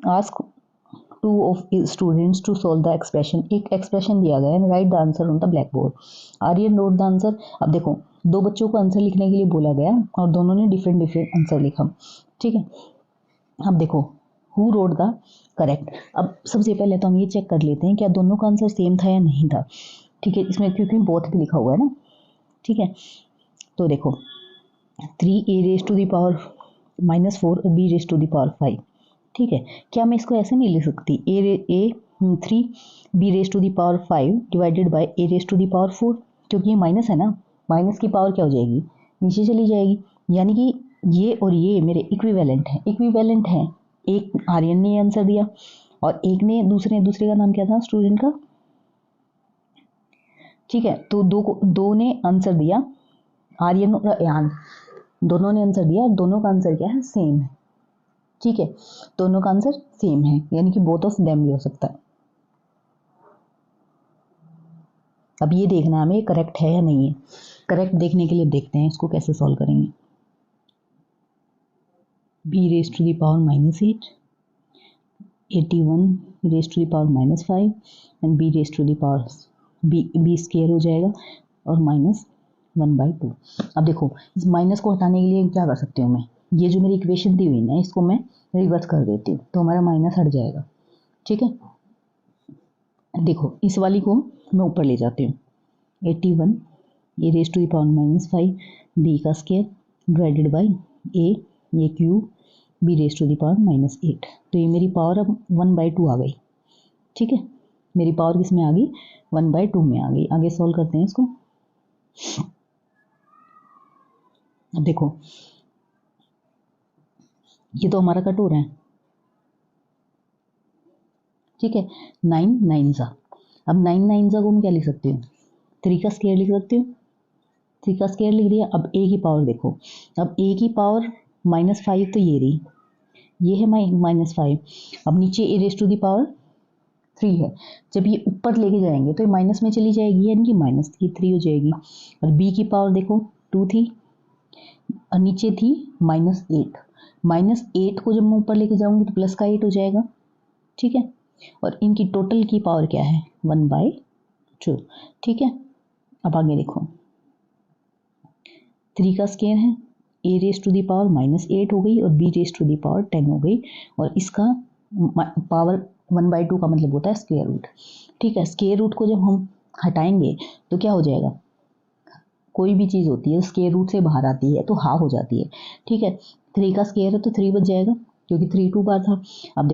Ask two of students to solve the expression, एक expression दिया गया है, write the answer on the blackboard. Aryan wrote the answer. अब देखो दो बच्चों को आंसर लिखने के लिए बोला गया और दोनों ने डिफरेंट डिफरेंट आंसर लिखा, ठीक है। अब देखो हु रोट द करेक्ट। अब सबसे पहले तो हम ये चेक कर लेते हैं क्या दोनों का आंसर सेम था या नहीं था, ठीक है। इसमें क्योंकि बोथ भी लिखा हुआ है ना, ठीक है। तो देखो 3a raise to the power -4 और b raise to the power 5, ठीक है। क्या मैं इसको ऐसे नहीं लिख सकती a 3 b raise to the power 5 divided by a raise to the power 4, क्योंकि ये माइनस है ना, माइनस की पावर क्या हो जाएगी, नीचे चली जाएगी। यानी कि ये और ये मेरे इक्विवेलेंट हैं, इक्विवेलेंट हैं। एक आर्यन ने आंसर दिया और एक ने दूसरे का नाम क्या था स्टूडेंट का, ठीक है। तो दो ने आंसर दिया, आर्यन और अयान दोनों ने आंसर दिया, दोनों का आंसर क्या है, सेम है, ठीक है। दोनों का आंसर सेम है, यानी कि बोथ ऑफ देम भी हो सकता है। अब ये देखना हमें करेक्ट है या नहीं है। करेक्ट देखने के लिए देखते हैं इसको कैसे सॉल्व करेंगे। b raise to the power -8, 81 raise to the power -5 and b raise to the power b square हो जाएगा और -1/2। अब देखो इस माइनस को हटाने के लिए क्या कर सकती हूँ मैं, ये जो मेरी इक्वेशन दी हुई ना इसको मैं रिवर्स कर देती हूँ तो हमारा माइनस हट जाएगा, ठीक है। देखो इस वाली को मैं ऊपर ले जाती हूँ, 81 A raise to the power -5 B का स्क्वायर डिवाइडेड बाई ए, ये cube B raise to the power -8। तो ये मेरी पावर अब 1/2 आ गई, ठीक है। मेरी पावर किस में आ गई, 1/2 में आ गई। आगे सॉल्व करते हैं इसको। अब देखो ये तो हमारा कट हो रहा है, ठीक है। 9 9 सा, अब 9 9 सा को मैं क्या लिख सकती हूँ, 3 का स्क्वायर लिख सकती हूँ, 3 का स्क्वायर लिख दिया। अब a की पावर देखो, अब a की पावर -5 तो ये रही, ये है -5। अब नीचे a raise to the power 3 है, जब ये ऊपर लेके जाएंगे तो ये माइनस में चली जाएगी, यानी कि -3 हो जाएगी। और b की पावर देखो 2 थी और नीचे थी -8, -8 को जब मैं ऊपर लेके जाऊंगी तो प्लस का 8 हो जाएगा, ठीक है। और इनकी टोटल की पावर क्या है, 1/2, ठीक है। अब आगे देखो 3 का स्क्वायर है, a raise to the power -8 हो गई और b raise to the power 10 हो गई, और इसका पावर 1/2 का मतलब होता है स्क्वायर रूट, ठीक है। स्क्वायर रूट को जब हम हटाएंगे तो क्या हो जाएगा, कोई भी चीज़ होती है स्क्वायर रूट से बाहर आती है तो हाफ हो जाती है, ठीक है। 3 का स्क्वायर है तो 3 बच जाएगा क्योंकि 3 2 बार था। अब